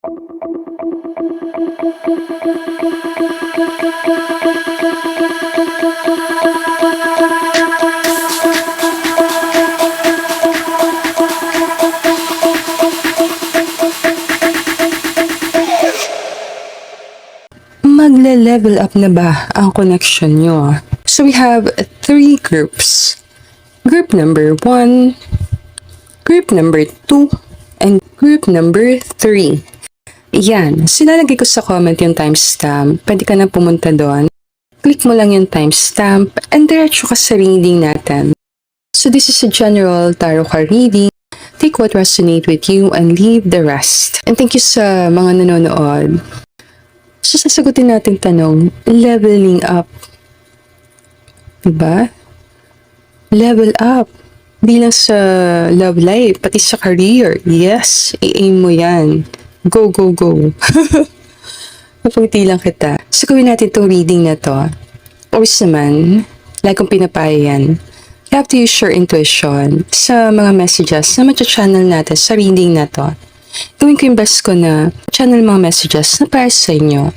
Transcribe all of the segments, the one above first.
Magle-level up na ba ang connection nyo? So we have 3 groups. Group number 1, group number 2, and group number 3. Yan, sinalagay ko sa comment yung timestamp. Pwede ka na pumunta doon. Click mo lang yung timestamp and diretso ka sa reading natin. So this is a general tarot card reading. Take what resonates with you and leave the rest. And thank you sa mga nanonood. So sasagutin natin tanong, leveling up. Diba? Level up. Di lang sa love life, pati sa career. Yes, i-aim mo yan. Go, go, go. Mapagti lang kita. So gawin natin itong reading na to. Always naman, like kung pinapaya yan, you have to use your intuition sa mga messages na matcha-channel natin sa reading na to. Gawin ko yung best ko na channel mga messages na para sa inyo.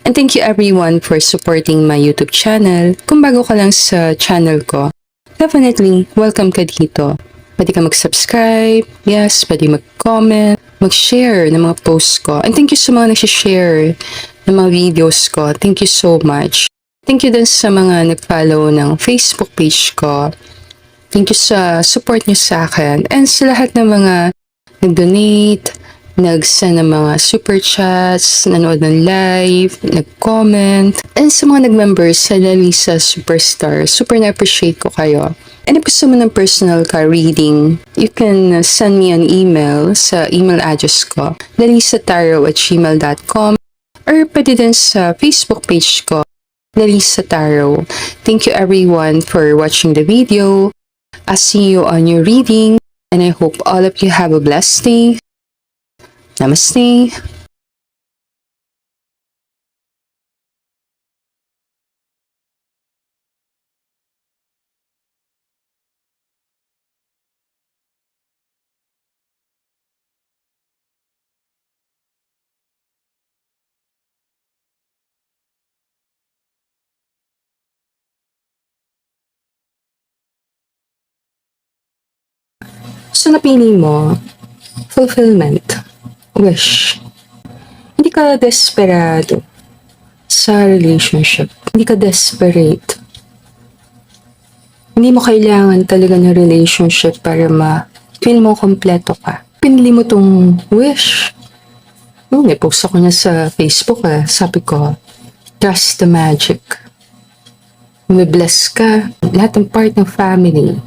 And thank you everyone for supporting my YouTube channel. Kung bago ka lang sa channel ko, definitely welcome ka dito. Pwede ka mag-subscribe, yes, pwede mag-comment, mag-share ng mga posts ko. And thank you sa mga nag-share ng mga videos ko. Thank you so much. Thank you din sa mga nag-follow ng Facebook page ko. Thank you sa support niyo sa akin. And sa lahat ng mga nag-donate, nag-send ng mga super chats, nanood ng live, nag-comment, and sa mga nag-members sa Lalisa Superstar, super na-appreciate ko kayo. And if gusto mo ng personal card reading, you can send me an email sa email address ko, lalisataro@gmail.com, or pwede din sa Facebook page ko, Lalisa Taro. Thank you everyone for watching the video. I'll see you on your reading, and I hope all of you have a blessed day. Namaste. So napili mo, fulfillment, wish. Hindi ka desperado sa relationship. Hindi ka desperate. Hindi mo kailangan talaga ng relationship para ma-feel mo kompleto ka. Pinili mo tong wish. May-post ako niya sa Facebook. Sabi ko, trust the magic. May-bless ka. Lahat ng part ng family.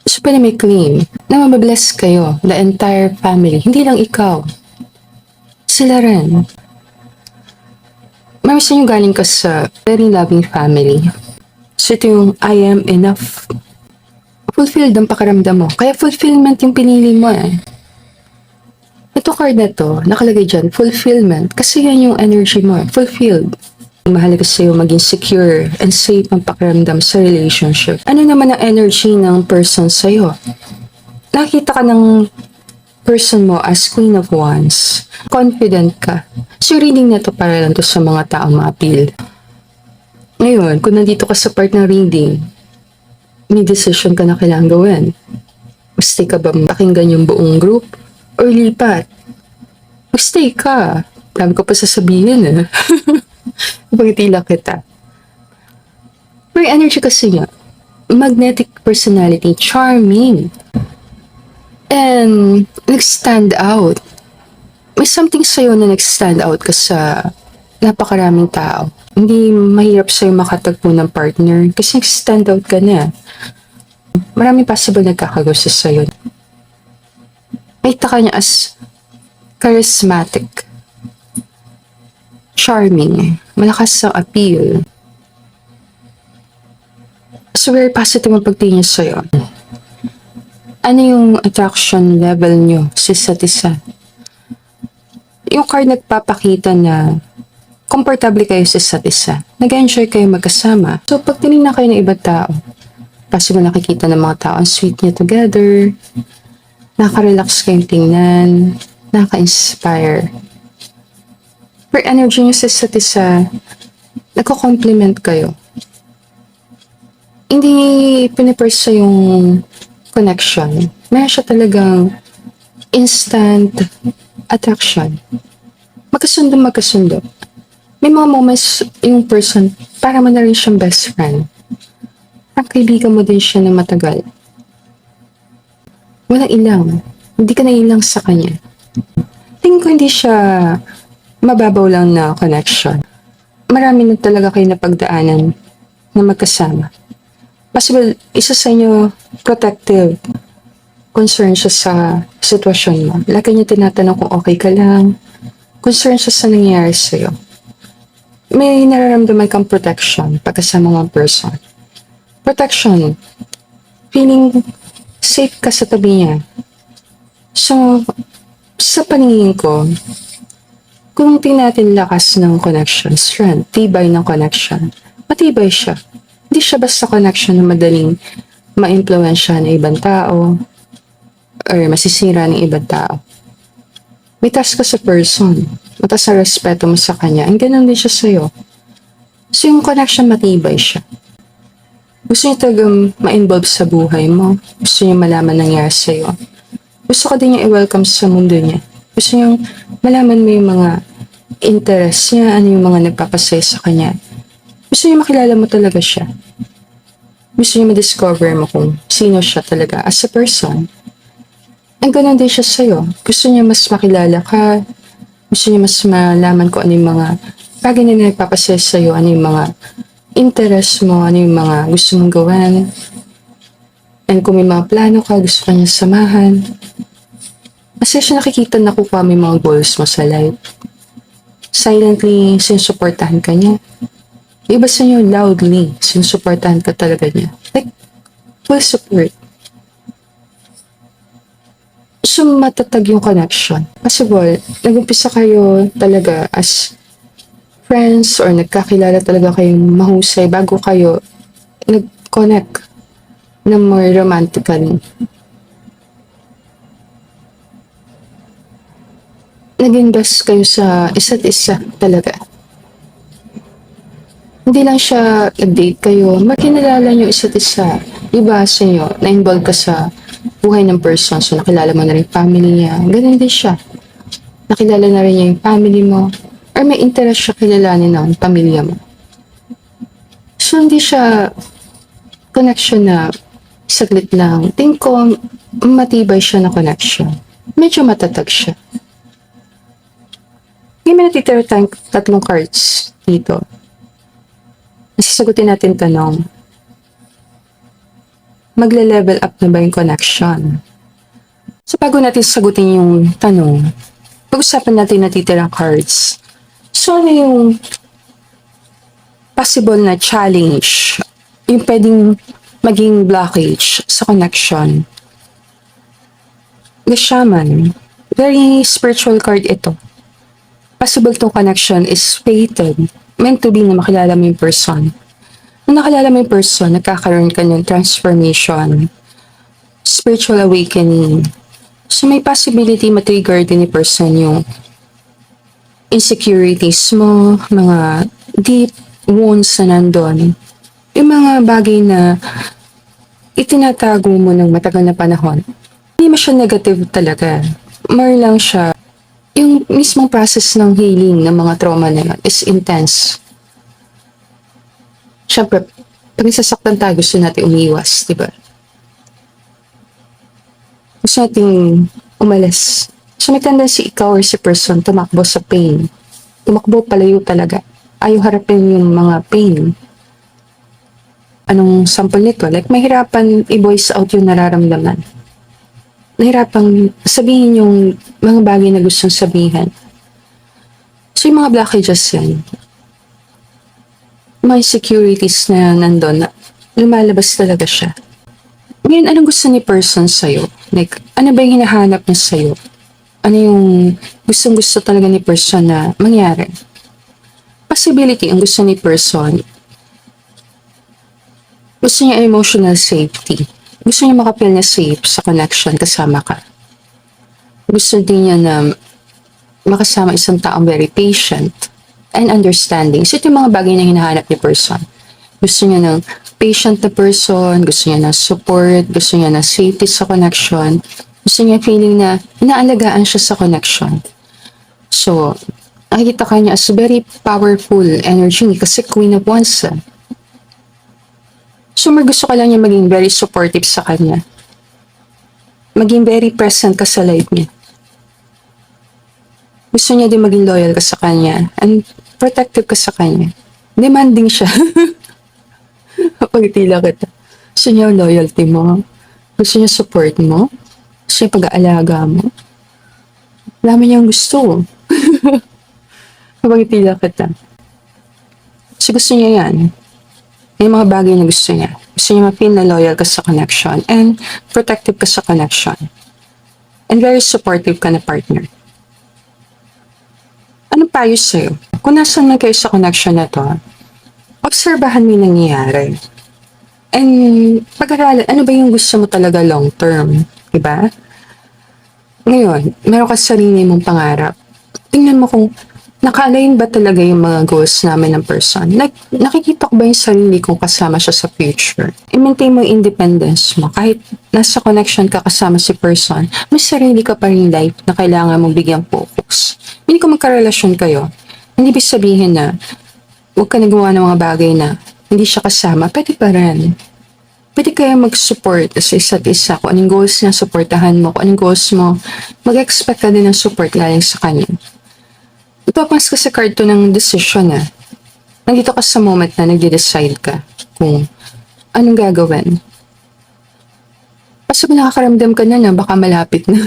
So, pwede may claim na mababless kayo, the entire family. Hindi lang ikaw. Sila rin. Marami sa inyo galing ka sa very loving family. So, ito yung I am enough. Fulfilled ang pakaramdam mo. Kaya fulfillment yung pinili mo eh. Ito card na to, nakalagay dyan, fulfillment. Kasi yan yung energy mo, fulfilled. Mahalaga sa'yo maging secure and safe ang pakiramdam sa relationship. Ano naman ang energy ng person sa'yo? Nakita ka ng person mo as Queen of Wands. Confident ka. So, reading na to para lang to sa mga taong ma-appeal. Ngayon, kung nandito ka sa part ng reading, may decision ka na kailangan gawin. Stay ka ba pakinggan yung buong group? Or lipat? Stay ka. Dami ko pa sasabihin eh. Pagitila kita. May energy kasi niya. Magnetic personality, charming. And nag-stand out. May something sa'yo na nag-stand out ka sa napakaraming tao. Hindi mahirap sa'yo makatagpo ng partner kasi nag-stand out ka na. Maraming possible nagkakagusto sa'yo. Makita ka niya as charismatic. Charming, malakas ang appeal. So, very positive ang pagtingin sa'yo. Ano yung attraction level nyo sa isa't isa? Yung card nagpapakita na komportable kayo sa isa't isa. Nag-enjoy kayo magkasama. So, pag tinignan kayo ng ibang tao, possible nakikita ng mga tao ang sweet niya together. Nakaka-relax kayong tingnan, nakaka-inspire. Per energy nyo sa isa't isa, nagko-compliment kayo. Hindi pinipersa yung connection. Meron siya talagang instant attraction. Magkasundo. May mga moments yung person, para mo na rin siyang best friend. Ang kaibigan mo din siya na matagal. Walang ilang. Hindi ka na ilang sa kanya. Tingin ko hindi siya mababaw lang na connection. Marami na talaga kayo napagdaanan na magkasama. Possible, isa sa inyo protective concern siya sa sitwasyon mo. Lagi niya tinatanong kung okay ka lang. Concern siya sa nangyayari sa'yo. May nararamdaman kang protection pagkasama mga person. Protection. Feeling safe ka sa tabi niya. So, sa paningin ko, kung tingnan natin lakas ng connection, strength, tibay ng connection, matibay siya. Hindi siya basta connection na madaling ma-influensya ng ibang tao or masisira ng ibang tao. May task ka sa person, mataas sa respeto mo sa kanya, and ganun din siya sa'yo. So yung connection matibay siya. Gusto niya talagang ma-involve sa buhay mo. Gusto niya malaman nangyari sa'yo. Gusto ka din niya i-welcome sa mundo niya. Gusto niya malaman mo yung mga interest niya, ano yung mga nagpapasaya sa kanya. Gusto niya makilala mo talaga siya. Gusto niya ma-discover mo kung sino siya talaga as a person. Ang ganun din siya sa'yo. Gusto niya mas makilala ka. Gusto niya mas malaman ko ano yung mga bagay na nagpapasaya sa'yo, ano yung mga interest mo, ano yung mga gusto mong gawin. And kung may mga plano ka, gusto ka niya samahan. Kasi siya nakikita na kukuha mo yung mga goals mo sa life. Silently, sinusuportahan ka niya. Yung iba sa inyo, loudly, sinusuportahan ka talaga niya. Like, full support. So, matatag yung connection. Possible, nag-umpisa kayo talaga as friends or nagkakilala talaga kayong mahusay bago kayo nag-connect na more romantically. Nag-invest kayo sa isa't isa talaga. Hindi lang siya nag-date kayo, makinalala nyo isa't isa. Iba sa inyo, na-involve ka sa buhay ng person. So, nakilala mo na rin family niya. Ganun din siya. Nakilala na rin niya yung family mo. Or may interest siya kilalanin ng pamilya mo. So, hindi siya connection na saglit lang. Tingin ko, matibay siya na connection. Medyo matatag siya. Ngayon may natitira tayong 3 cards dito. Sasagutin natin tanong. Magle-level up na ba yung connection? So, bago natin sagutin yung tanong, pag-usapan natin natitirang cards. So, ano yung possible na challenge? Yung pwedeng maging blockage sa connection? The Shaman. Very spiritual card ito. Possible tong connection is fated. Meant to be na makilala mo yung person. Nung nakilala mo yung person, nagkakaroon ka ng transformation, spiritual awakening. So may possibility matrigger din ni person yung insecurities mo, mga deep wounds na nandun. Yung mga bagay na itinatago mo ng matagal na panahon. Hindi mo siya negative talaga. More lang siya, yung mismong process ng healing ng mga trauma na yun is intense. Siyempre, pag nasasaktan tayo, gusto natin umiwas, di ba? Gusto natin umalis. So may tendency ikaw or si person tumakbo sa pain. Tumakbo palayo talaga. Ayaw harapin yung mga pain. Anong sample nito? Like, mahirapan i-voice out yung nararamdaman. Nahirapan sabihin yung mga bagay na gustong sabihin. So yung mga blockages yan, may insecurities na nandun, na lumalabas talaga siya. Ngayon, anong gusto ni person sa'yo? Like, ano ba yung hinahanap niya sa'yo? Ano yung gustong-gusto talaga ni person na mangyari? Possibility, ang gusto ni person, gusto niya emotional safety. Gusto niya makapil na safe sa connection kasama ka. Gusto din niya na makasama isang taong very patient and understanding. So, ito yung mga bagay na hinahanap ni person. Gusto niya ng patient na person, gusto niya ng support, gusto niya ng safety sa connection, gusto niya feeling na inaalagaan siya sa connection. So, nakikita ka niya as very powerful energy kasi Queen of Wands. So, gusto ka lang niya maging very supportive sa kanya. Maging very present ka sa life niya. Gusto niya din maging loyal ka sa kanya and protective ka sa kanya. Demanding siya. Kapag tila kita. Gusto niya loyalty mo. Gusto niya support mo. Gusto niya pag-aalaga mo. Dami niyang gusto. Kapag tila kita. So gusto niya yan. May mga bagay na gusto niya. Gusto niya ma-feel na loyal ka sa connection and protective ka sa connection. And very supportive ka na partner. Anong payo sa'yo? Kung nasan man kayo sa connection na to, obserbahan mo yung nangyayari. And pag-aralan, ano ba yung gusto mo talaga long term? Diba? Ngayon, meron ka sarili mong pangarap. Tingnan mo kung naka-align ba talaga yung mga goals namin ng person. Like, nakikita ko ba yung sarili kong kasama siya sa future? I-maintain mo yung independence mo. Kahit nasa connection ka kasama si person, may sarili ka pa rin life na kailangan mong bigyang focus. Hindi ko magkarelasyon kayo. Hindi ibig sabihin na huwag ka nagawa ng mga bagay na hindi siya kasama. Pwede pa rin. Pwede kayo mag-support sa isa't isa. Kung anong goals niya, supportahan mo. Kung anong goals mo, mag-expect ka din ng support galing sa kanya. Ipapas ka sa card to ng decision na. Nandito ka sa moment na nagde-decide ka kung anong gagawin. Kasi nakakaramdam ka na baka malapit na.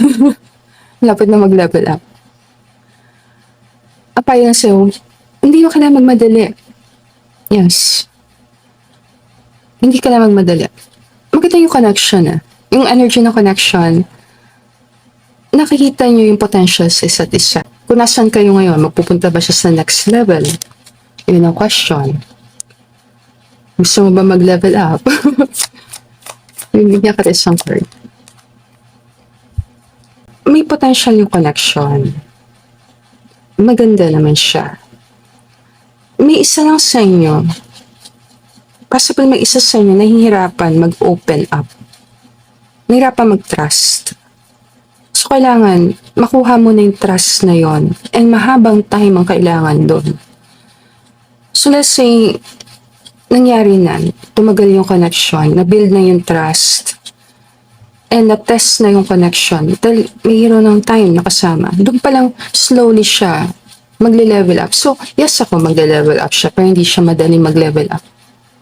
Malapit na mag-level up. Apay na sa'yo, hindi mo kailangan magmadali. Yes. Hindi ka na magmadali. Maganda yung connection Yung energy ng connection, nakikita niyo yung potential sa isa't isa. Kung nasan kayo ngayon, magpupunta ba siya sa next level? Yun ang question. Gusto mo ba mag-level up? Yung niya ka isang card. May potential yung connection. Maganda naman siya. May isa lang sa inyo, possible may isa sa inyo nahihirapan mag-open up. Nahihirapan mag-trust. So, kailangan makuha mo na yung trust na yon and mahabang time ang kailangan doon. So, let's say, nangyari na, tumagal yung connection, na-build na yung trust, and na-test na yung connection dahil mayroon ng time na kasama. Doon pa lang slowly siya magle-level up. So, yes ako magle-level up siya pero hindi siya madali mag-level up.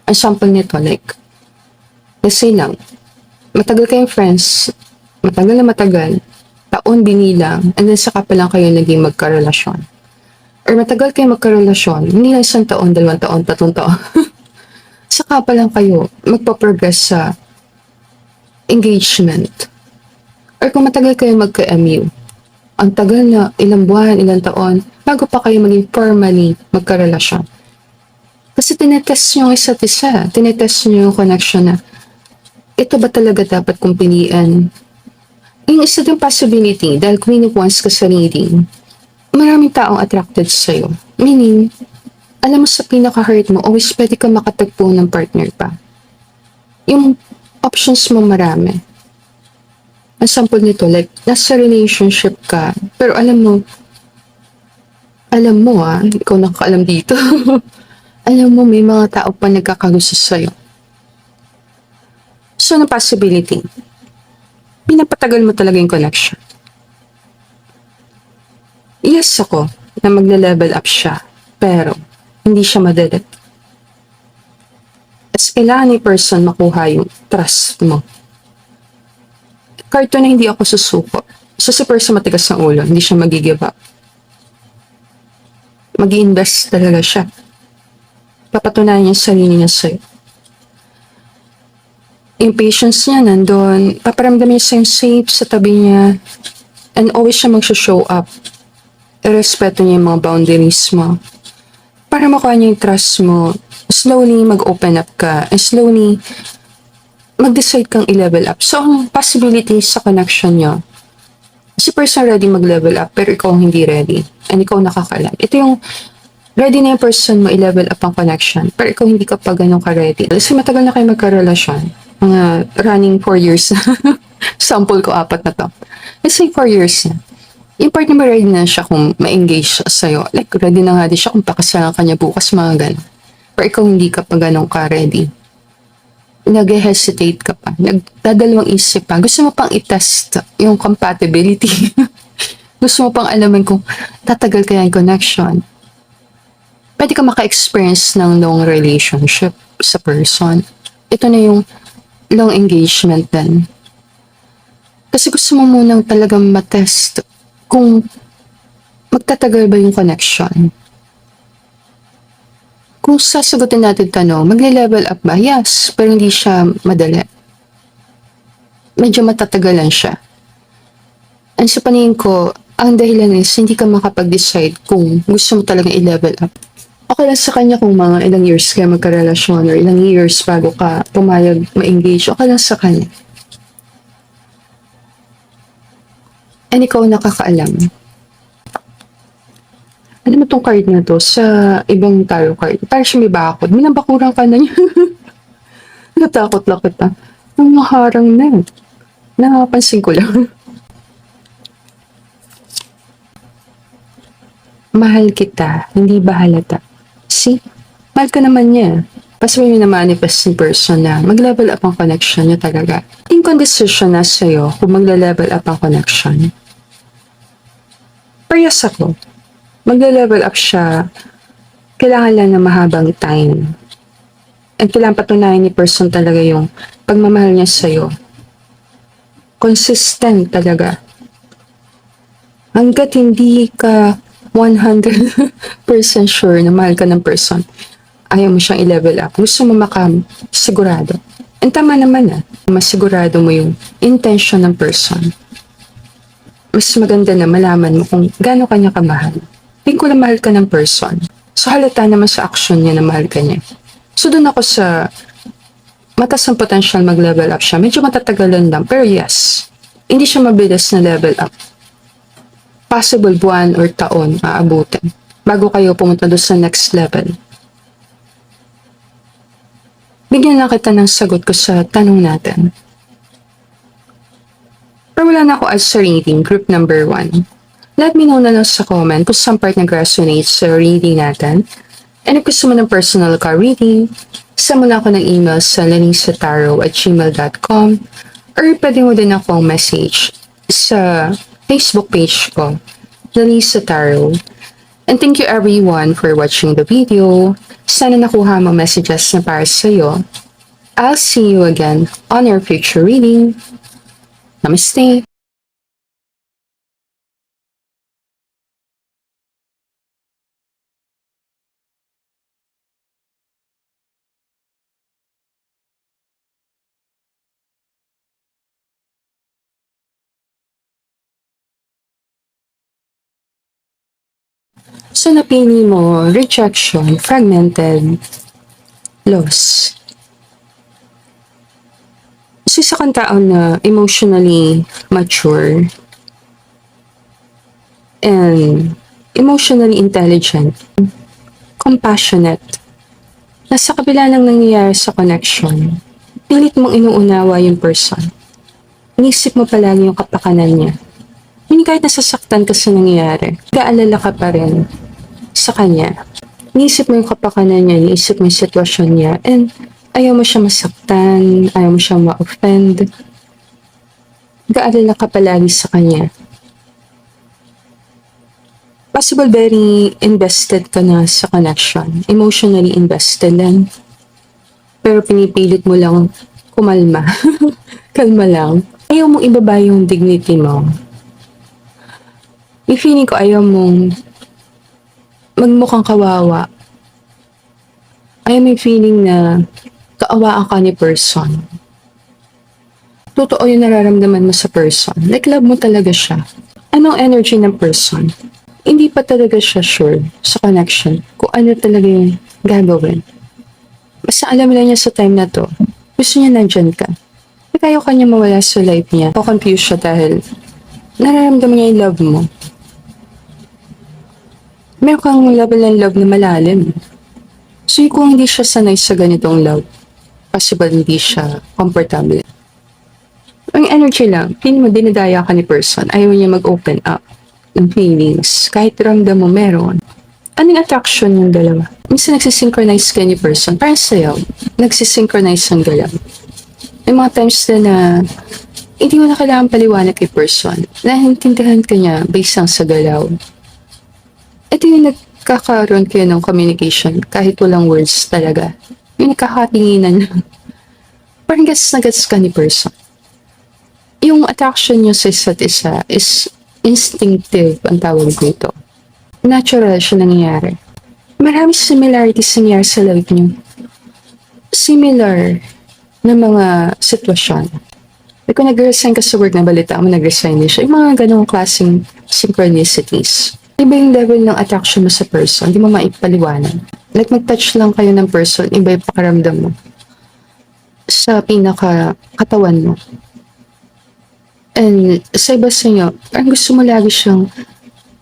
Ang sample nito, like, let's say lang, matagal kayong friends, matagal na matagal, taon binilang, and then saka pa lang kayo naging magkarelasyon. Or matagal kayo magkarelasyon, hindi lang isang taon, 2 taon, 3 taon. Saka pa lang kayo magpa-progress sa engagement. Or kung matagal kayo magka-MU, ang tagal na ilang buwan, ilang taon, bago pa kayo maging formally magkarelasyon. Kasi tinetest nyo isa't isa. Tinetest nyo yung connection na ito ba talaga dapat kong piliin? Yung isa din possibility, dahil Queen of Wands ka sa reading, maraming taong attracted sa'yo. Meaning, alam mo sa pinaka-hurt mo, always pwede ka makatagpo ng partner pa. Yung options mo marami. Ang sample nito, like, nasa relationship ka, pero alam mo, ikaw nakakaalam dito. Alam mo, may mga tao pa nagkakagusto sa'yo. So, ano possibility? Pinapatagal mo talaga yung connection. Yes ako, na magle-level up siya, pero hindi siya madali. At kailangan ni person makuha yung trust mo. Card to na hindi ako susuko. So, si person matigas ng ulo, hindi siya mag-give up. Mag-i-invest talaga siya. Papatunayan niya sarili niya sa'yo. Yung patience niya nandun, paparamdam niya sa'yo safe sa tabi niya, and always siya mag-show up. Irespeto niya yung mga boundaries mo. Para makuha niya yung trust mo, slowly mag-open up ka, and slowly mag-decide kang i-level up. So, ang possibility sa connection niyo, Si person ready mag-level up, pero ikaw ang hindi ready. And ikaw nakakalam. Ito yung ready na yung person mo i-level up ang connection, pero ikaw hindi ka pa ganun ka-ready. Kasi matagal na kayo magkarelasyon. Mga running 4 years na. Sample ko 4 na to. Let's say 4 years na. Yung partner mo ready na siya kung ma-engage siya sa'yo. Like, ready na nga din siya kung pakasalan ka niya bukas, mga ganun. Pero ikaw hindi ka pa ganun ka-ready. Nag-hesitate ka pa. Nagdadalawang isip pa. Gusto mo pang i-test yung compatibility. Gusto mo pang alaman kung tatagal kaya yung connection. Pwede ka maka-experience ng long relationship sa person. Ito na yung long engagement din. Kasi gusto mo munang talagang matest kung magtatagal ba yung connection. Kung sasagutin natin tanong, magle-level up ba? Yes, pero hindi siya madali. Medyo matatagalan siya. And sa paningin ko, ang dahilan is hindi ka makapag-decide kung gusto mo talagang i-level up. Okay lang sa kanya kung mga ilang years kayo magkarelasyon or ilang years bago ka pumayag ma-engage. Okay lang sa kanya. And ikaw nakakaalam. Alam mo tong card na to sa ibang tarot card. Parang siya may bakod. Minabakuran ka na niya. Natakot lang kita. Ang maharang na. Nakapansin ko lang. Mahal kita, hindi ba halata? See? Mahal ka naman niya. Kasi may na-manifest in person na mag-level up ang connection niya talaga. Yung decision na sa'yo kung mag-level up ang connection. Parehas ako. Mag-level up siya. Kailangan lang na mahabang time. And kailangan patunayan ni person talaga yung pagmamahal niya sa'yo. Consistent talaga. Hanggat hindi ka 100% sure na mahal ka ng person, ayaw mo siyang i-level up. Gusto mo sigurado. And tama naman masigurado mo yung intention ng person. Mas maganda na malaman mo kung gaano kanya kamahal. Tingin ko na mahal ka ng person. So halata naman sa action niya na mahal ka niya. So doon ako sa mataas ang potential mag-level up siya. Medyo matatagalan lang. Pero yes, hindi siya mabilis na level up. Possible buwan or taon aabutin bago kayo pumunta doon sa next level. Bigyan lang kita ng sagot ko sa tanong natin. Pero wala na ako as sa reading, group number 1. Let me know na lang sa comment kung saan part nag-resonate sa reading natin. And if gusto mo ng personal card reading, send mo na ako ng email sa lanisataro@gmail.com or pwede mo din akong message sa Facebook page ko, Lanisa Taro. And thank you everyone for watching the video. Sana nakuha mo messages na para sa'yo. I'll see you again on our future reading. Namaste. So napili mo rejection, fragmented, loss. So isa kang tao na emotionally mature and emotionally intelligent, compassionate. Nasa kabila ng nangyayari sa connection, pilit mong inuunawa yung person. Inisip mo palagi yung kapakanan niya. Hindi kahit nasasaktan ka sa nangyayari, gaalala ka pa rin sa kanya. Inisip mo yung kapakanan niya, inisip mo yung sitwasyon niya, and ayaw mo siya masaktan, ayaw mo siya ma-offend. Gaalala ka palagi sa kanya. Possible very invested ka na sa connection. Emotionally invested lang. Pero pinipilit mo lang kumalma. Kalma lang. Ayaw mong ibaba yung dignity mo. Yung feeling ko ayaw mong magmukhang kawawa. Ayaw may feeling na kaawaan ka ni person. Totoo yung nararamdaman mo sa person. Like love mo talaga siya. Anong energy ng person? Hindi pa talaga siya sure sa connection kung ano talaga yung gagawin. Basta alam lang niya sa time na to, gusto niya nandyan ka. Ayaw ka niya mawala sa life niya. O confused siya dahil nararamdaman niya yung love mo. Meron kang level ng love na malalim. So, kung hindi siya sanay sa ganitong love, possible hindi siya comfortable. Ang energy lang, feeling mo dinadaya ka ni person, ayaw niya mag-open up ng feelings, kahit ramdam mo meron. Anong attraction yung dalawa? Minsan nagsisynchronize kayo ni person, parang sayaw, nagsisynchronize ang galaw. May mga times na hindi mo na kailangan paliwanag kay person, nahintindihan ka niya based lang sa galaw. Ito yung nagkakaroon kayo ng communication kahit walang words talaga. Yung nagkakatinginan lang. Parang gets na gets ka ni person. Yung attraction nyo sa isa't isa is instinctive ang tawag dito. Natural siya nangyayari. Maraming similarities nangyayari sa life nyo. Similar na mga sitwasyon. Kung nag-resign ka sa work na balita mo, nag-resign din siya. Yung mga ganong klaseng synchronicities. Iba yung level ng attraction mo sa person, hindi mo maipaliwanag. Like mag-touch lang kayo ng person, iba yung pakaramdam mo sa pinaka-katawan mo. And sa iba sa inyo, parang gusto mo lagi siyang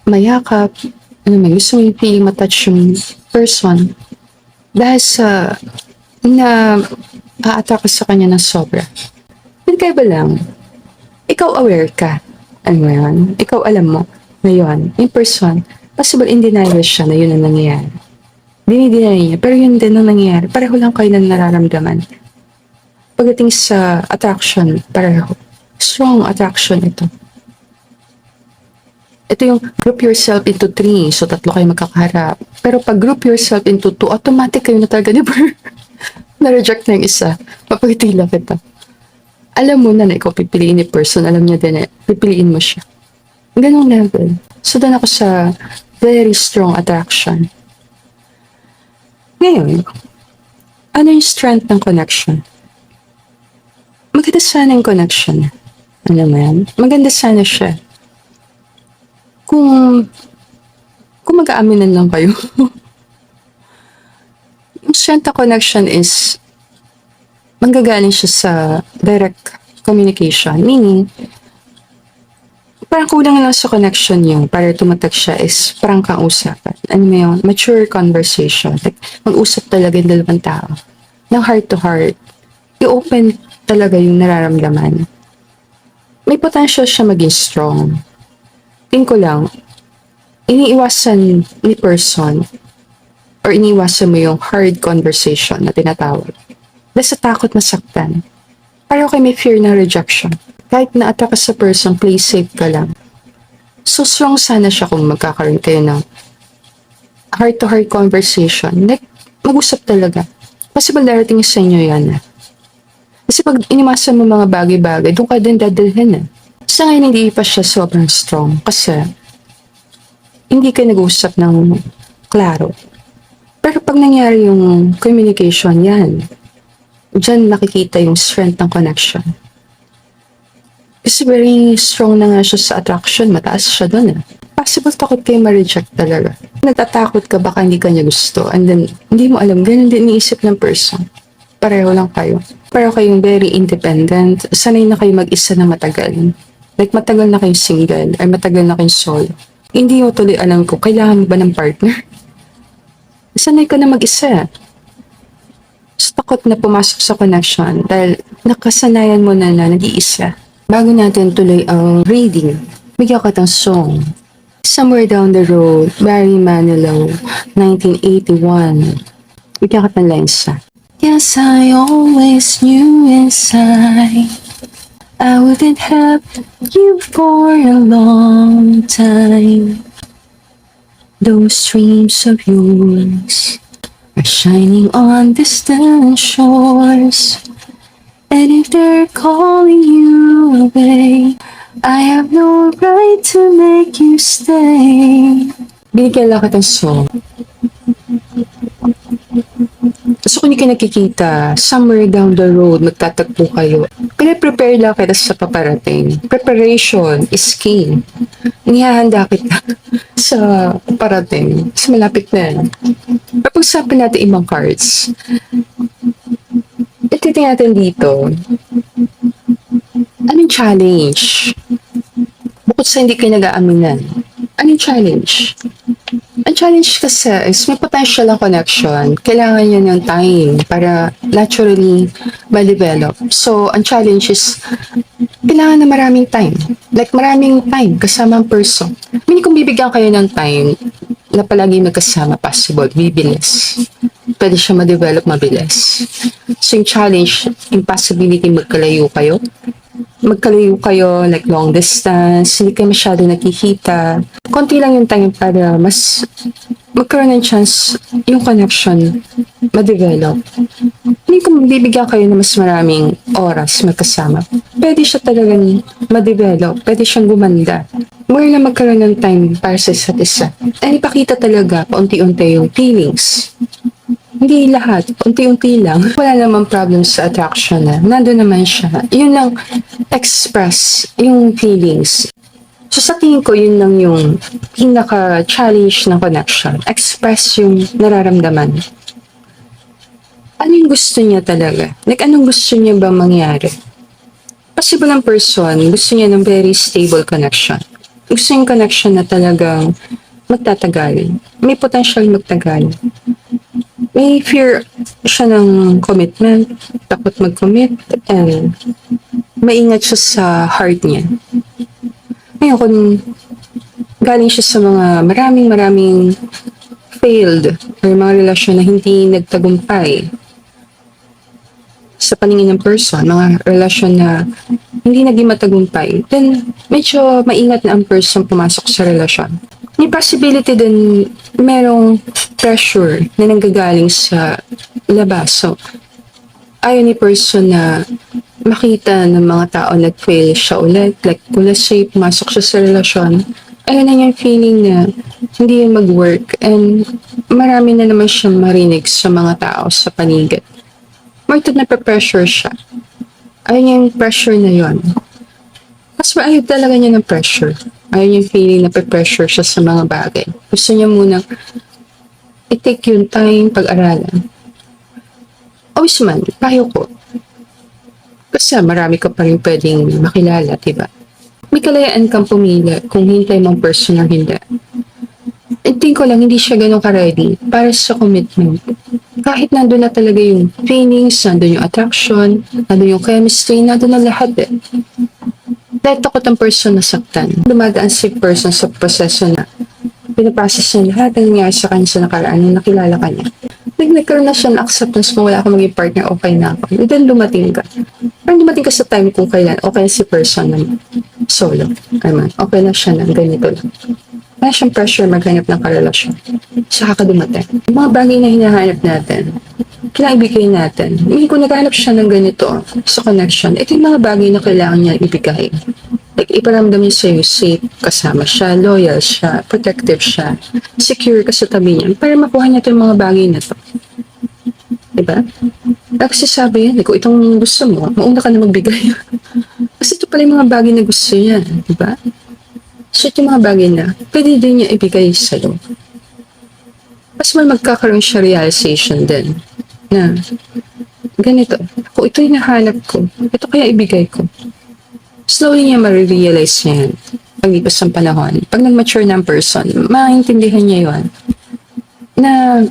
mayakap, gusto mo yung feeling matouch yung person dahil sa a-attract ka sa kanya ng sobra. Pinagkaiba lang, ikaw aware ka. Ano mo yan? Ikaw alam mo na yun, yung person, possible in denial siya na yun ang nangyayari. Dinideny niya, pero yun din ang nangyayari. Pareho lang kayo na nararamdaman. Pagdating sa attraction, pareho. Strong attraction ito. Ito yung group yourself into 3, so 3 kayo magkakaharap. Pero pag group yourself into 2, automatic kayo na talaga na-reject na yung isa. Mapagtila kita. Alam mo na ikaw pipiliin ni person, alam niya din na pipiliin mo siya. Ganong level. So, doon ako sa very strong attraction. Ngayon, ano yung strength ng connection? Maganda sana yung connection. Ano mo yan? Maganda sana siya. Kung mag-aaminan lang kayo. Yung strength ng connection is manggagaling siya sa direct communication. Meaning, parang kulang lang sa connection niyo para tumatag siya is parang kang usapan. Ano mo yun? Mature conversation. Like, mag-usap talaga yung dalawang tao. Ng heart to heart. I-open talaga yung nararamdaman. May potential siya maging strong. Tingin ko lang, iniiwasan ni person or iniiwasan mo yung hard conversation na tinatawag. Dahil sa takot masaktan. Pareho kayo may fear ng rejection. Kahit na-attract ka sa person, play safe ka lang. So strong sana siya kung magkakaroon kayo ng heart-to-heart conversation. Like, mag-usap talaga. Possible darating sa inyo yan. Kasi pag inimasan mo mga bagay-bagay, doon ka din dadalhin. Sa ngayon, hindi pa siya sobrang strong. Kasi, hindi kayo nag-usap ng klaro. Pero pag nangyari yung communication, yan. Diyan nakikita yung strength ng connection. Kasi very strong na nga siya sa attraction. Mataas siya doon. Possible takot kayo ma-reject talaga. Natatakot ka baka hindi ka niya gusto. And then, hindi mo alam. Ganun din iniisip ng person. Pareho lang kayo. Pareho kayong very independent. Sanay na kayo mag-isa na matagal. Like matagal na kayong single or matagal na kayong solo. Hindi mo tuloy alam ko, kailangan mo ba ng partner? Sanay ka na mag-isa. So, takot na pumasok sa connection dahil nakasanayan mo na nag-iisa. Bago natin tuloy ang reading, bigyan ka ng song. Somewhere Down the Road, Barry Manilow, 1981. Bigyan ka ng lines siya. Yes, I always knew inside I wouldn't have you for a long time. Those dreams of yours are shining on distant shores. And if they're calling you away, I have no right to make you stay. Binigyan lang kitang song. So kung hindi ka nakikita, somewhere down the road, magtatagpo kayo. Pinaprepare lang kita sa paparating. Preparation is key. Inihahanda kita sa parating. Kasi malapit na yan. Pag-usapan natin ibang cards. Ititingnan natin dito. Anong challenge? Bukod sa hindi kayo nag-aaminan. Anong challenge? Ang challenge kasi is may potential ang connection. Kailangan niya ng time para naturally ma-develop. So, ang challenge is kailangan na maraming time. Like, maraming time kasama ang person. Meaning, kung bibigyan kayo ng time na palagi magkasama, possible, bibilis. Pwede siya ma-develop mabilis. So, yung challenge, impossibility magkalayo kayo. Magkalayo kayo, like long distance, hindi kayo masyado nakikita. Konti lang yung time para mas magkaroon ng chance yung connection ma-develop. Hindi kung bibigyan kayo ng mas maraming oras magkasama, pwede siya talagang ma-develop, pwede siyang gumanda. More na magkaroon ng time para sa isa't isa. And ipakita talaga paunti-unti yung feelings. Hindi lahat, unti-unti lang. Wala namang problem sa attraction na. Nandun naman siya. Yun lang, express yung feelings. So sa tingin ko, yun lang yung pinaka-challenge ng connection. Express yung nararamdaman. Ano yung gusto niya talaga? Like, anong gusto niya ba mangyari? Possible ang person, gusto niya ng very stable connection. Gusto yung connection na talagang magtatagal. May potential magtagal. May fear siya ng commitment, takot mag-commit, and maingat siya sa heart niya. Ngayon, kung galing siya sa mga maraming failed or mga relasyon na hindi nagtagumpay sa paningin ng person, mga relasyon na hindi naging matagumpay, then medyo maingat na ang person pumasok sa relasyon. May possibility din merong pressure na nanggagaling sa labas. So, ayaw ni person na makita ng mga tao nag-fail siya ulit. Like, kung let's say, pumasok siya sa relasyon, ayaw na niya yung feeling na hindi yung mag-work. And marami na naman siyang marinig sa mga tao sa paligid. Marito na pa-pressure siya. Ayaw niya yung pressure na yon. Mas ayaw talaga niya ng pressure. Ayaw niya yung feeling na pa-pressure siya sa mga bagay. Gusto niya munang i-take yung time pag-aralan. Always man, payo ko. Kasi marami ka pa rin pwedeng makilala, diba? May kalayaan kang pumili kung hintay mong person or hindi. Tingin ko lang, hindi siya ganun ka-ready para sa commitment. Kahit nandun na talaga yung feelings, nandun yung attraction, nandun yung chemistry, nandun na lahat eh. Dahil takot ang person na saktan. Dumadaan si person sa proseso na pinaprocess niya lahat ang nangyari sa kanya sa nakaraan nung nakilala ka niya. Nagkaroon na siya ng acceptance mo, wala akong maging partner, okay na ako. And then dumating ka. Parang dumating ka sa time kung kailan, okay na si person na solo. Okay na siya na ganito lang. Wala siyang pressure maghanap ng karelasyon. Saka ka dumating. Yung mga bagay na hinahanap natin, kailangan ibigay natin. Kung naghanap siya ng ganito sa connection, ito yung mga bagay na kailangan niya ibigay. Like, iparamdam niya sa'yo, safe, kasama siya, loyal siya, protective siya, secure ka sa tabi niya, para makuha niya itong mga bagay na to. Diba? Tapos sabi yan, kung itong gusto mo, mauna ka na magbigay. Kasi ito pala yung mga bagay na gusto niya, diba? So ito yung mga bagay na pwede din niya ibigay sa'yo. Mas magkakaroon siya realization din na ganito, kung ito yung nahanap ko, ito kaya ibigay ko. Slowly niya marirealize niya yan paglipas ng panahon. Pag nag-mature na ang person, maintindihan niya yon na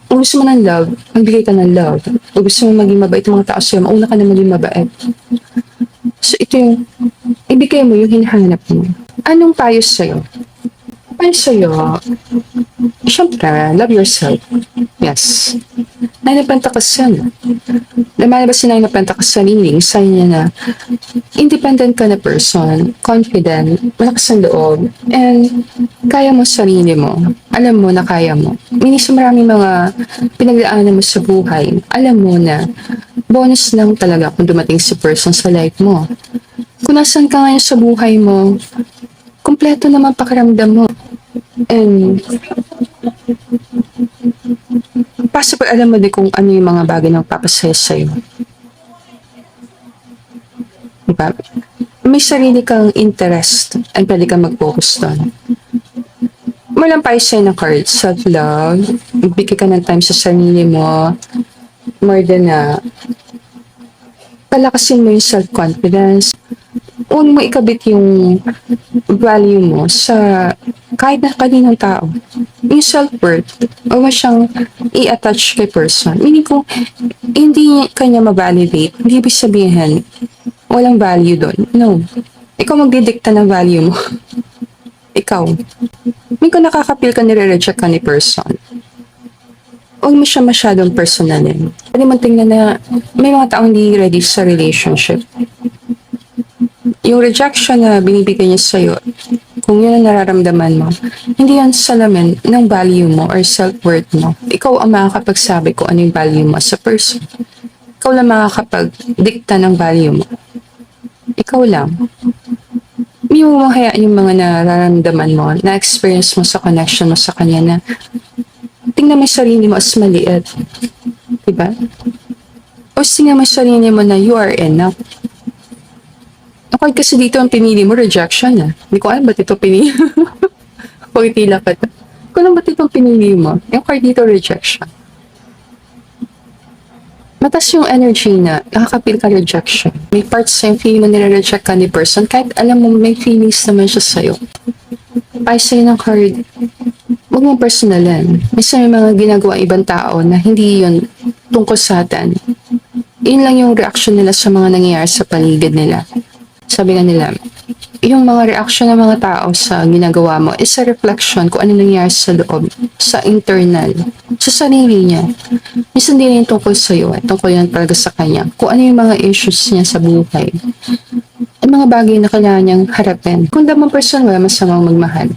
kung gusto mo ng love, magbigay ka ng love. Kung gusto mo maging mabait yung mga tao sa'yo, mauna ka na maging mabait. So ito yung, ibigay mo yung hinahanap mo. Anong payo sa'yo? Payo sa'yo, syempre, love yourself. Yes. Nine of Pentacles yan. Lumalabas si Nine of Pentacles sa meaning, sign niya na independent ka na person, confident, malakas ang loob, and kaya mo sarili mo. Alam mo na kaya mo. Minis maraming mga pinagdaanan mo sa buhay. Alam mo na bonus lang talaga kung dumating si person sa life mo. Kung nasan ka ngayon sa buhay mo, kumpleto naman pakiramdam mo. And possible alam mo din kung ano yung mga bagay na magpapasaya sa'yo. Diba? May sarili kang interest and pwede kang mag-focus doon. Walang payo sa'yo ng card. Self-love. Bigay ka ng time sa sarili mo. More than palakasin mo yung self-confidence. huwag mo ikabit yung value mo sa kahit na kaninong tao. Yung self-worth, huwag mo siyang i-attach kay person. Meaning kung hindi kanya ma-validate, hindi ibig sabihin, walang value doon. No. Ikaw magdidikta ng value mo. Ikaw. May kung nakaka-feel ka, nire-reject ka ni person, huwag mo siya masyadong personalin. Pwede mo tingnan na may mga taong hindi ready sa relationship. Yung rejection na binibigay niya sa'yo, kung yun ang nararamdaman mo, hindi yan salamin ng value mo or self-worth mo. Ikaw ang makakapagsabi kung ano yung value mo as a person. Ikaw lang makakapag-dikta ng value mo. Ikaw lang. Hindi mo mahayaan yung mga nararamdaman mo, na-experience mo sa connection mo sa kanya na tingnan mo yung sarili mo as maliit. Diba? O tingnan mo yung sarili mo na you are enough. Ako kasi dito ang pinili mo, rejection na. Hindi ko alam ba't ito pinili. Pagtila ka. Kung alam ba't ito pinili mo, yung card dito, rejection. Matas yung energy na nakaka-feel ka rejection. May parts sa yung feeling mo nire-reject ka ni person, kahit alam mo may feelings naman siya sa'yo. Ay sa'yo ng card, huwag mong personalan. May mga ginagawa ibang tao na hindi yun tungkol sa atin. Yun lang yung reaction nila sa mga nangyayari sa paligid nila. Sabi nga nila, yung mga reaction ng mga tao sa ginagawa mo is a reflection kung ano nangyayari sa loob, sa internal, sa sarili niya. Minsan din yung tungkol sa'yo, tungkol yan talaga sa kanya. Kung ano yung mga issues niya sa buhay. Ang mga bagay na kailangan niyang harapin. Kung damang person, wala masamang magmahal.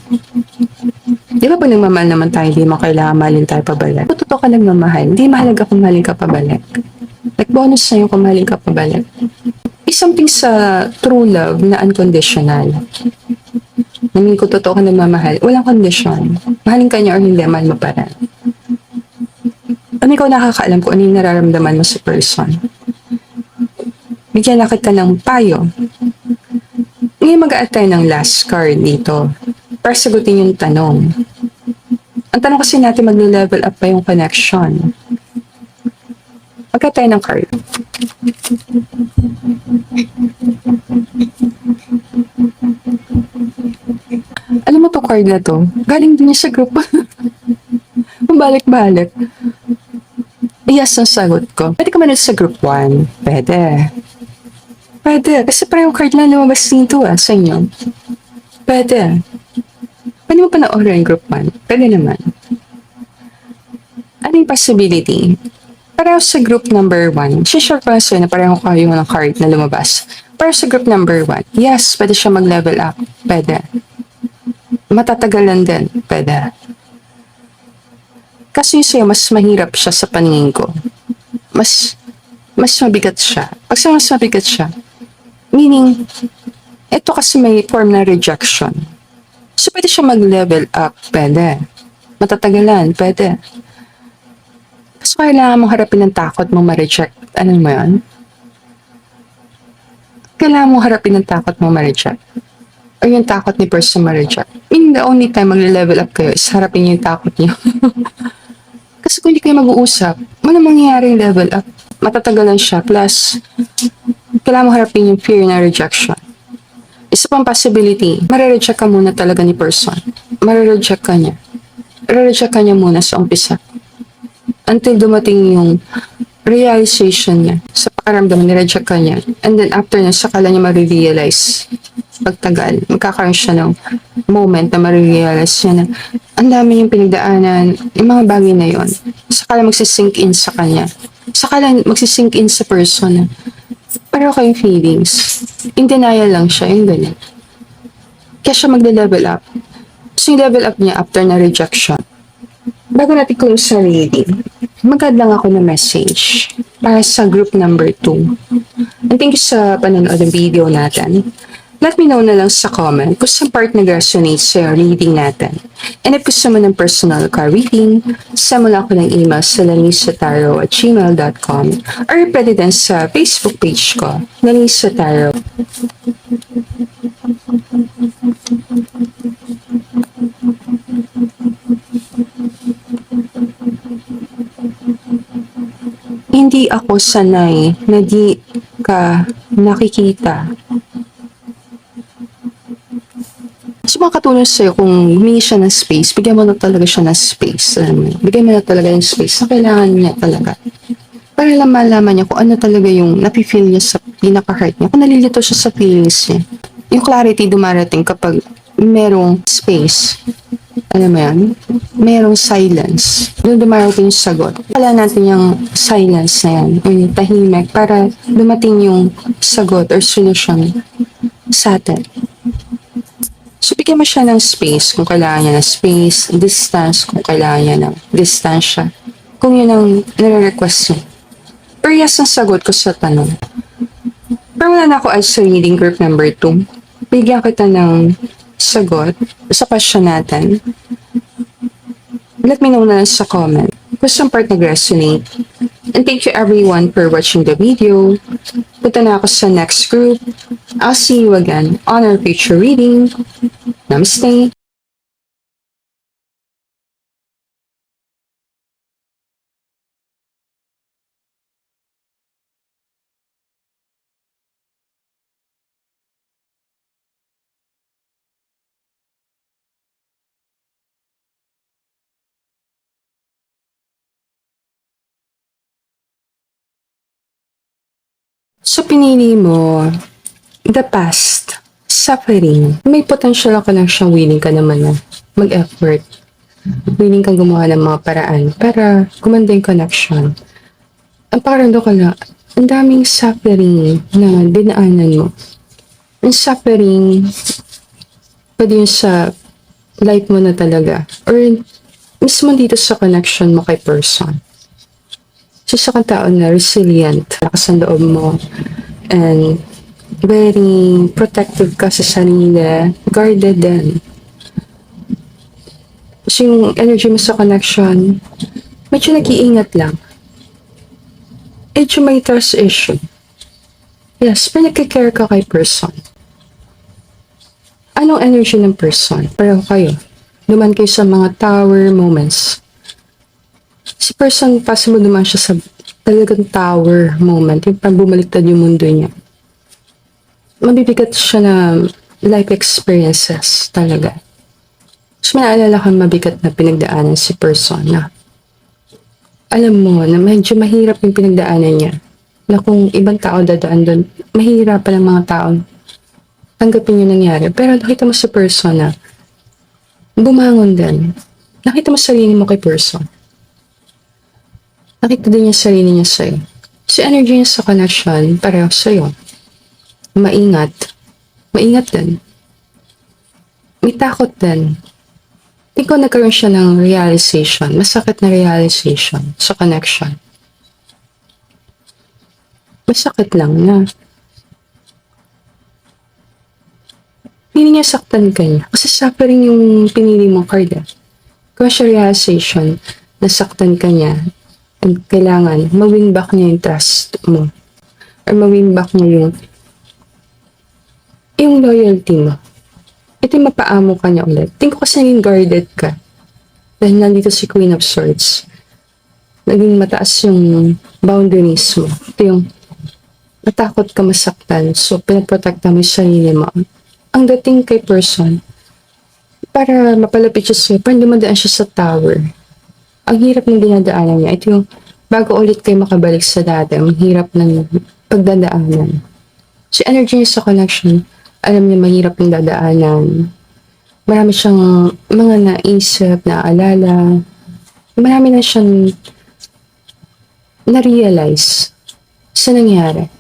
Di ba pag nagmamahal naman tayo, hindi mo kailangan mahalin tayo pabalik? Kung totoo ka nagmamahal, hindi mahalaga kung mahalin ka pabalik. Like bonus sa'yo kung mahalin ka pabalik. Is something sa true love na unconditional. Namin kung totoo ka nagmamahal, walang condition. Mahalin ka niya or hindi, mahal mo pa rin. Ano ikaw nakakaalam kung ano yung nararamdaman mo sa person? Bigyan na kita ng payo. Ngayon mag-a-attend ng last card dito para sagutin yung tanong. Ang tanong kasi natin magle-level up pa yung connection. Mag-a-attend ng card. Alam mo to card na to, galing din niya sa group. Balik-balik. Yes, ang sagot ko. Pwede ka manood sa group 1? Pwede. Pwede. Kasi parang card lang lumabas dito sa inyo. Pwede. Pwede mo panoorin yung group 1? Pwede naman. Ano yung possibility? Pareho sa group number 1. Share ko sa'yo na pareho kayo ng card na lumabas. Pareho sa group number 1. Yes, pwede siya mag-level up. Pwede. Matatagalan din. Pwede. Kasi sa'yo, mas mahirap siya sa paningin ko. Mas mabigat siya. Pag sa mas mabigat siya, meaning, ito kasi may form na rejection. So, pwede siya mag-level up. Pwede. Matatagalan. Pwede. Kasi kailangan mong harapin ng takot mong ma-reject. Ano mo yan? Kailangan mong harapin ng takot mong ma-reject. O yung takot ni person ma-reject. Meaning the only time mag-level up kayo is harapin yung takot niyo. Kasi kung hindi kayo mag-uusap, walang mangyayaring level up. Matatagalan siya. Plus, kailangan mong harapin yung fear na rejection. Isa pang possibility, marireject ka muna talaga ni person. Marireject ka niya. Marireject ka niya muna sa umpisa. Until dumating yung realization niya sa pakaramdam, nireject ka niya. And then after na, saka lang niya marirealize. Pagtagal, magkakaroon siya ng moment na marirealize niya na ang dami yung pinagdaanan, yung mga bagay na yon. Saka lang magsisink in sa kanya. Saka lang magsisink in sa person na pareho kayong feelings. In denial lang siya, yung ganyan. Kaya siya magle-level up. So yung level up niya after na rejection. Bago natin close sa reading, mag-add lang ako ng message para sa group number 2. And thank you sa panonood ng video natin. Let me know na lang sa comment kung saan part nag-resonate sa reading natin. And if gusto mo ng personal card reading, send mo lang ako ng email sa lanisataro@gmail.com or pwede din sa Facebook page ko, Lanisa Tarot. Hindi ako sanay na di ka nakikita. makakatulong sa'yo kung humingi siya ng space, bigyan mo na talaga siya ng space. Alam mo, bigyan mo na talaga yung space na kailangan niya talaga. Para lang malaman niya kung ano talaga yung napifeel niya sa pinaka-heart niya. Kung nalilito siya sa feelings niya. Yung clarity dumarating kapag merong space. Alam mo yan? Merong silence. Doon dumarating yung sagot. Wala natin yung silence na yan. Yung tahimik para dumating yung sagot or solusyon sa atin. So, bigyan mo siya ng space kung kailangan niya ng space, distance kung kailangan niya ng distansya. Kung yun ang nare-request niya. Pero yes ang sagot ko sa tanong. Pero wala na ako as sa reading group number 2. Bigyan kita ng sagot sa question natin. Let me know na sa comment kung saan part nag-resonate. And thank you everyone for watching the video. Punta na ako sa next group. I'll see you again on our future reading. Namaste. So, pinili mo the past, suffering. May potential ka lang siyang willing ka naman na mag-effort. Willing kang gumawa ng mga paraan para gumanda yung connection. Ang parang doon ka na, ang daming suffering na dinaanan mo. Ang suffering, pwede yun sa life mo na talaga. Or mismo dito sa connection mo kay person. So, sa kang tao na resilient, lakas ang loob mo, and very protective ka sa sarili, guarded din. So, yung energy mo sa connection, medyo nag-iingat lang. Medyo may trust issue. Yes, pero nagkikare ka kay person. Anong energy ng person? Pareho kayo. Duman kayo sa mga tower moments. Si person, possible naman siya sa talagang tower moment, yung pag bumaliktad yung mundo niya. Mabibigat siya na life experiences talaga. So, may naalala kang mabigat na pinagdaanan si person na alam mo na medyo mahirap yung pinagdaanan niya. Na kung ibang tao dadaan doon, mahihirapan ang mga tao tanggapin yung nangyari. Pero nakita mo si person na bumangon din. Nakita mo sarili mo kay person. Nakita din niya sarili niya sa'yo. Si energy niya sa connection, pareho sa'yo. Maingat. Maingat din. May takot din. Hindi ko nagkaroon siya ng realization, masakit na realization sa connection. Masakit lang na hindi niya saktan ka niya. Kasi suffering yung pinili mong card. Kung siya realization, nasaktan ka niya, and kailangan ma-win back niya yung trust mo. Or ma-win back niya yung loyalty mo. Ito yung mapaamo ka niya ulit. Think ko kasi naging guarded ka. Dahil nandito si Queen of Swords. Naging mataas yung boundaries mo. Ito yung natakot ka masaktan. So, pinaprotekta mo yung sarili mo. Ang dating kay person, para mapalapit siya sa'yo, parang dumadaan siya sa tower. Ang hirap ng dinadaanan niya. Ito yung bago ulit kayo makabalik sa dati, ang hirap ng pagdadaanan. So, energy niya sa connection, alam niya mahirap yung dadaanan. Marami siyang mga naisip, naaalala. Marami na siyang na-realize sa nangyari.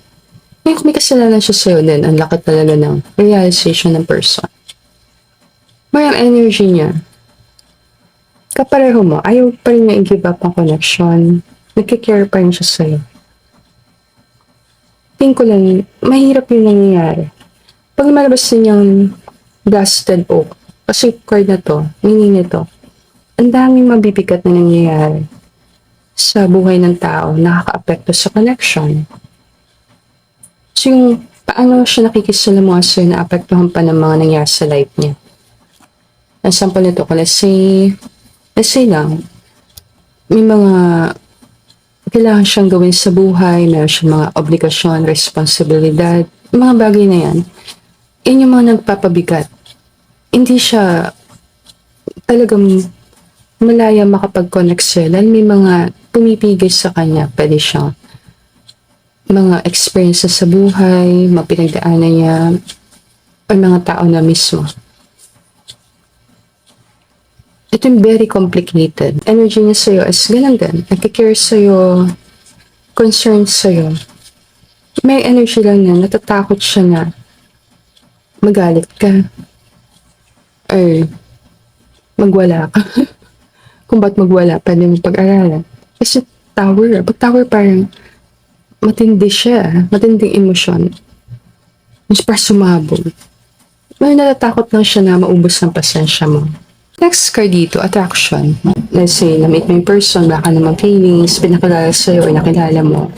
Ngayon kung may kasalanan siya sa'yo din, ang laki talaga ng realization ng person. May ang energy niya. Kapareho mo, ayaw pa rin niya i-give up ang connection. Nagkikare pa rin siya sa'yo. Tingin ko lang, mahirap yung nangyayari. Pag malabas ninyang dusted oak, kasi card na to, meaning nito, ang daming mabibigat na nangyayari sa buhay ng tao, nakaka-apekto sa connection. So yung paano siya nakikisalamuha sa'yo na apektuhan pa ng mga nangyayari sa life niya. Ang sample nito, let's say lang, may mga kailangan siyang gawin sa buhay, meron siyang mga obligasyon, responsibilidad, mga bagay na yan. Yan yung mga nagpapabigat. hindi siya talagang malaya makapag-connect sila. May mga pumipigil sa kanya. Pwede siyang mga experiences sa buhay, mapinagdaanan niya, o mga tao na mismo. Ito yung very complicated. Energy niya sa'yo is ganun din. Nagkikare sa'yo, concerned sa'yo. May energy lang niya, natatakot siya na magalit ka. Or magwala ka. Kung ba't magwala, pwede mo pag-aralan. Kasi tower. Pag tower parang matindi siya. Matinding emosyon. Mas parang sumabog. May natatakot lang siya na maubos ng pasensya mo. Next card dito, attraction. Let's say, na-meet mo yung person, baka naman feelings, pinakilala sa'yo or nakilala mo.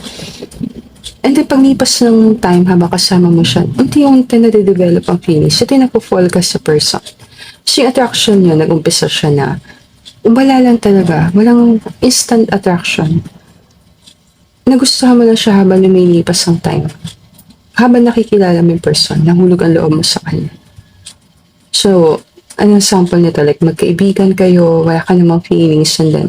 And then, paglipas ng time habang kasama mo siya, unti-unti na-develop ang feelings. Ito yung napo-fall ka sa person. So, yung attraction niya, nag-umpisa siya na wala lang talaga. Walang instant attraction. Nagustuhan mo lang siya habang lumilipas ang time. Habang nakikilala mo yung person, nahulog ang loob mo sa kanya. So, anong sample nito? Like, magkaibigan kayo, wala ka namang feelings, and then,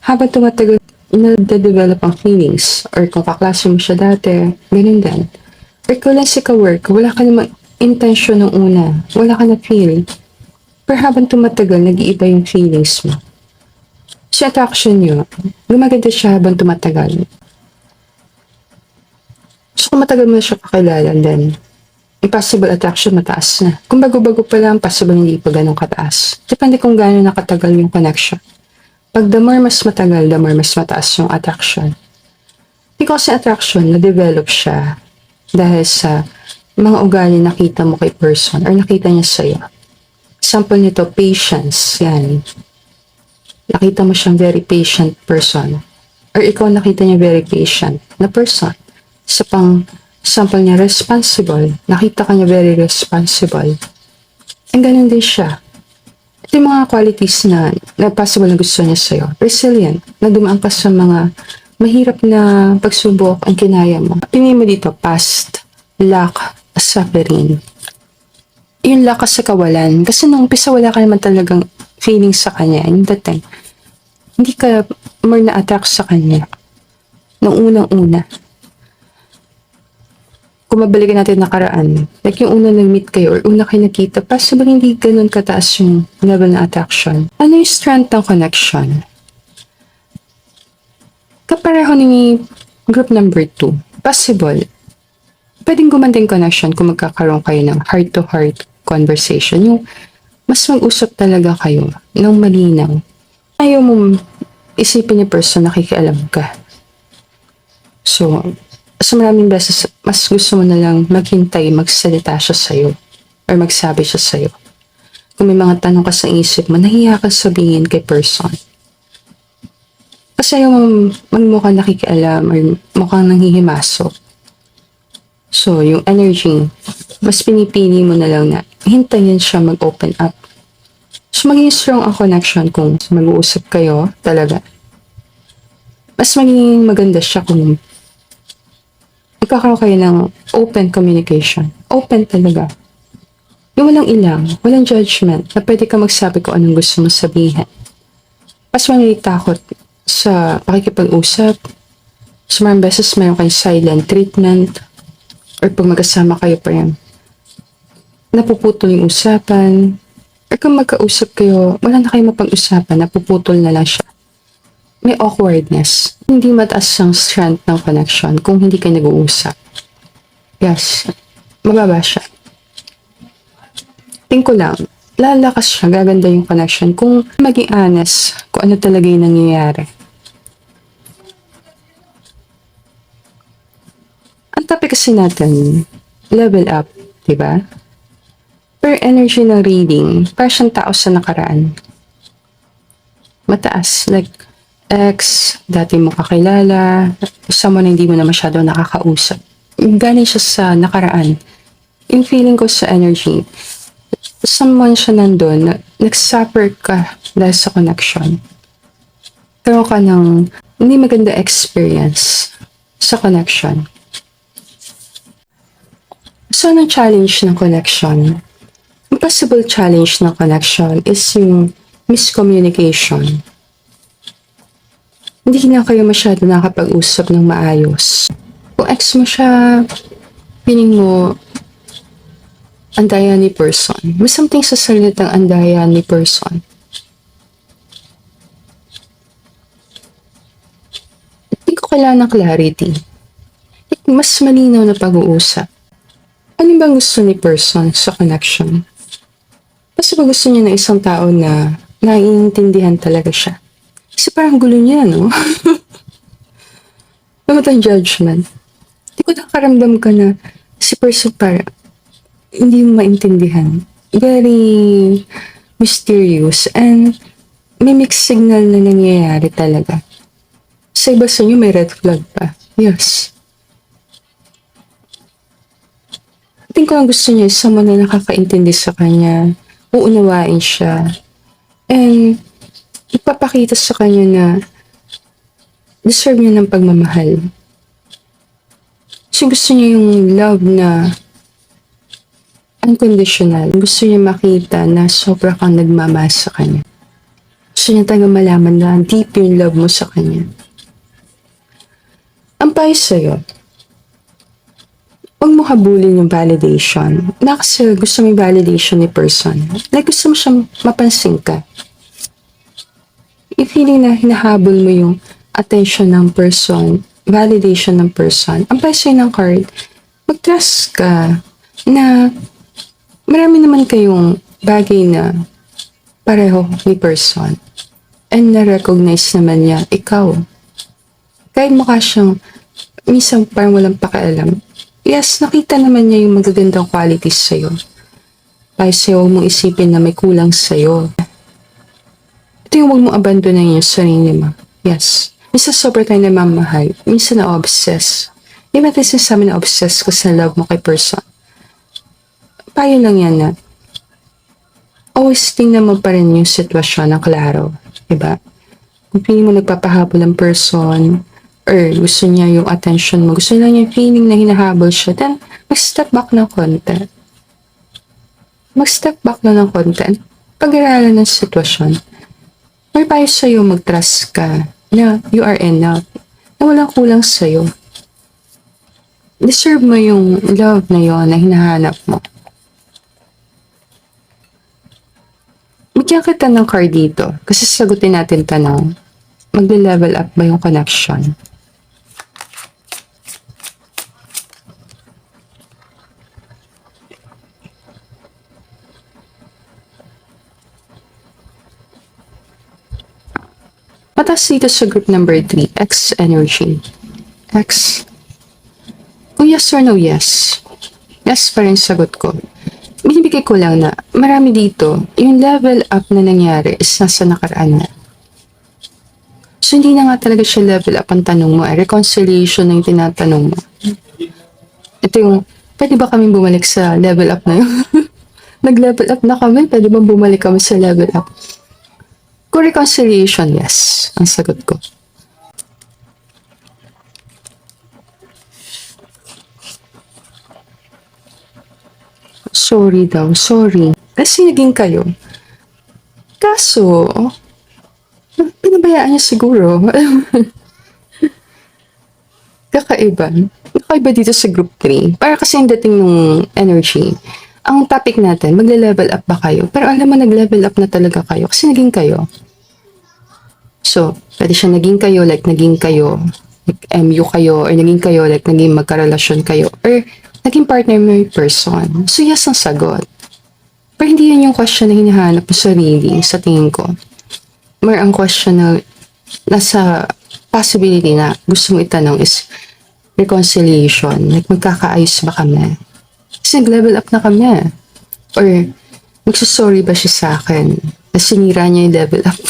habang tumatagal, na-develop ang feelings. Or kung kaklase mo siya dati, ganun din. Or kung lang si ka-work, wala ka namang intention ng una. Wala ka na feel. Pero habang tumatagal, nag-iiba yung feelings mo. Si attraction nyo, gumaganda siya habang tumatagal. So, kung matagal mo na siya kakilala, then, impossible attraction mataas na. Kung bago-bago pa lang, possible hindi pa ganun kataas. Depende kung gano'n nakatagal yung connection. Pag the more mas matagal, the more mas mataas yung attraction. Because yung attraction, na-develop siya dahil sa mga ugali nakita mo kay person or nakita niya sa'yo. Example nito, patience. Yan. Nakita mo siyang very patient person. Or ikaw nakita niya very patient na person. Sa pang sample niya, responsible. Nakita ka niya very responsible. And ganun din siya. Ito yung mga qualities na possible na gusto niya sa'yo. Resilient. Na dumaan ka sa mga mahirap na pagsubok ang kinaya mo. Pinin mo dito, past, lack, suffering. Yung lack sa kawalan. Kasi nung umpisa wala ka naman talagang feeling sa kanya. And that time, hindi ka more na-attract sa kanya. Nung unang-una. Kung mabalikan natin nakaraan, like yung una nag-meet kayo or una kayo nakita, possible hindi ganun kataas yung level na attraction. Ano yung strength ng connection? Kapareho ni group number 2, possible. Pwedeng gumanda yung connection kung magkakaroon kayo ng heart-to-heart conversation. Yung mas mag-usap talaga kayo ng malinaw. Ayaw mo isipin ni person nakikialam ka. So maraming beses, mas gusto mo na lang maghintay, magsalita siya sa'yo or magsabi siya sa'yo. Kung may mga tanong ka sa isip mo, nahiya ka sabihin kay person. Kasi ayaw mo magmukhang nakikialam or mukhang nanghihimasok. So, yung energy, mas pinipili mo na lang na hintayin siya mag-open up. So, maging strong ang connection kung mag-uusap kayo talaga. Mas maging maganda siya kung magkakaroon kayo ng open communication. Open talaga. Yung walang ilang, walang judgment, na pwede ka magsabi kung anong gusto mo sabihin. Mas takot sa pakikipag-usap. So, maraming beses mayroon kayong silent treatment or pag magkasama kayo pa yan, napuputol yung usapan. Or kung magkausap kayo, wala na kayo mapag-usapan, napuputol na lang siya. May awkwardness. Hindi mataas ang strength ng connection kung hindi kayo nag-uusap. Yes, mababa siya. Tingin ko lang, lalakas siya, gaganda yung connection kung maging honest kung ano talaga yung nangyayari. Ang topic kasi natin, level up, diba? Per energy ng reading, para siyang tao sa nakaraan. Mataas, like, ex, dati mo kakilala, someone na hindi mo na masyado nakakausap. Galing siya sa nakaraan. Yung feeling ko sa energy, someone siya nandun, nagsuffer ka dahil sa connection. Karoon ka ng hindi maganda experience sa connection. So, anong challenge ng connection? possible challenge ng connection is yung miscommunication. Hindi na kayo masyado nakapag-usap ng maayos. Kung ex mo siya, feeling mo, andaya ni person. May something sa salitang andaya ni person. Hindi ko kailangan ng clarity. Mas malinaw na pag-uusap. Ano bang gusto ni person sa connection? Kasi ba gusto niya ng isang tao na naiintindihan talaga siya? Kasi parang gulo niya, no? Dapat ang judgment. Hindi ko nakaramdam ka na si person para hindi mo maintindihan. Very mysterious and may mixed signal na nangyayari talaga. Sa iba sa inyo may red flag pa. Yes. Tingin ko lang gusto niya is someone na nakakaintindi sa kanya, uunawain siya, and ipapakita sa kanya na deserve niya ng pagmamahal. Kasi gusto niya yung love na unconditional. Gusto niya makita na sobra kang nagmamahal sa kanya. Gusto niya talaga malaman na deep yung love mo sa kanya. Ang payo sa'yo, huwag mo habulin yung validation. Na kasi gusto mo yung validation ni person. Like gusto mo siyang mapansin ka. If feeling na hinahabol mo yung attention ng person, validation ng person, ang payo sa'yo ng card, mag-trust ka na marami naman kayong bagay na pareho ni person. And na-recognize naman niya, ikaw. Kahit mukha siyang, minsan parang walang pakialam. Yes, nakita naman niya yung magagandang qualities sa'yo. Kaya sa'yo, huwag mong isipin na may kulang sa'yo. Ito yung huwag mong abandonan yung sarili mo. Yes. Minsan sobrang tayo namamahal. Minsan na-obsess. Hindi natin sinasabi na-obsess ka sa love mo kay person. Payo lang yan na always tingnan mo pa rin yung sitwasyon ng klaro. Diba? Kung feeling mo nagpapahabol ang person, or gusto niya yung attention mo, gusto niya yung feeling na hinahabol siya, then mag-step back ng konti. Mag-step back na ng konti. Pag-aralan ng sitwasyon. May payo sa'yo, mag-trust ka na you are enough. Na walang kulang sa'yo. Deserve mo yung love na yon na hinahanap mo. Bigyan kita ng card dito kasi sagutin natin tanong. Magle-level up ba yung connection? Mataas dito sa group number 3, X energy. X. Kung yes or no, yes. Yes pa rin sagot ko. Binibigay ko lang na marami dito, yung level up na nangyari is nasa nakaraan na. So, hindi na nga talaga siya level up ang tanong mo. Reconciliation na yung tinatanong mo. Ito yung, pwede ba kami bumalik sa level up na yun? Nag-level up na kami, pwede ba bumalik kami sa level up? Kung reconciliation, yes. Ang sagot ko. Sorry daw, sorry. Kasi naging kayo. Kaso, pinabayaan niya siguro. Kakaiba. Kakaiba dito sa group 3. Para kasi ang dating ng energy. Ang topic natin, magle-level up ba kayo? Pero alam mo, nag-level up na talaga kayo. Kasi naging kayo. So, pwede siya naging kayo, like naging kayo. Like MU kayo, or naging kayo, like naging magkarelasyon kayo. Or naging partner mo yung person. So, yes ang sagot. Pero hindi yan yung question na hinahanap mo sarili, sa tingin ko. More ang question na nasa possibility na gusto mo itanong is reconciliation. Like, magkakaayos ba kami? Kasi nag-level up na kami. Or, magsasorry ba siya sa akin? Na sinira niya yung level up.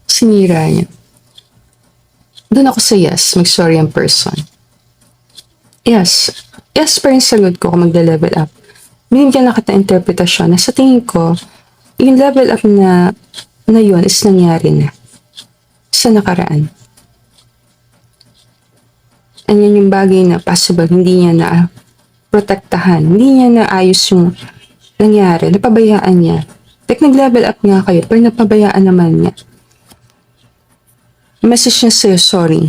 Sinira niya. Doon ako sa yes, mag-sorry ang person. Yes. Yes pa rin sagot ko kung mag-level up. Binigyan lang kita interpretasyon na sa tingin ko, yung level up na yun is nangyari na. Sa nakaraan. And yan yung bagay na possible, hindi niya na protektahan. Hindi niya na ayos yung nangyari? Napabayaan niya. Like, nag-level up nga kayo, pero napabayaan naman niya. Message niya sa'yo, sorry.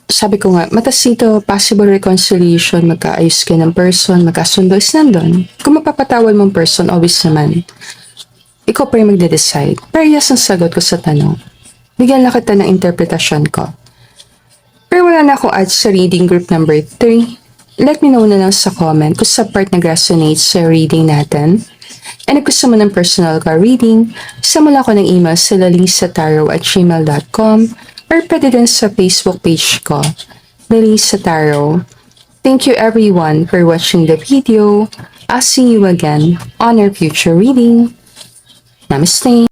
Sabi ko nga, matas dito, possible reconciliation, magkaayos kayo ng person, magkasundo is nandun. Kung mapapatawad mong person, always naman. Ikaw pa yung magde-decide. Pero yes ang sagot ko sa tanong. Bigyan lang kita ng interpretasyon ko. Pero wala na akong add sa reading group number 3. Let me know na lang sa comment kung sa part nag-resonate sa reading natin. And if gusto mo ng personal ka reading, samula ko ng email sa lalisataro@gmail.com or pwede din sa Facebook page ko, Lalisa Tarot. Thank you everyone for watching the video. I'll see you again on our future reading. Namaste.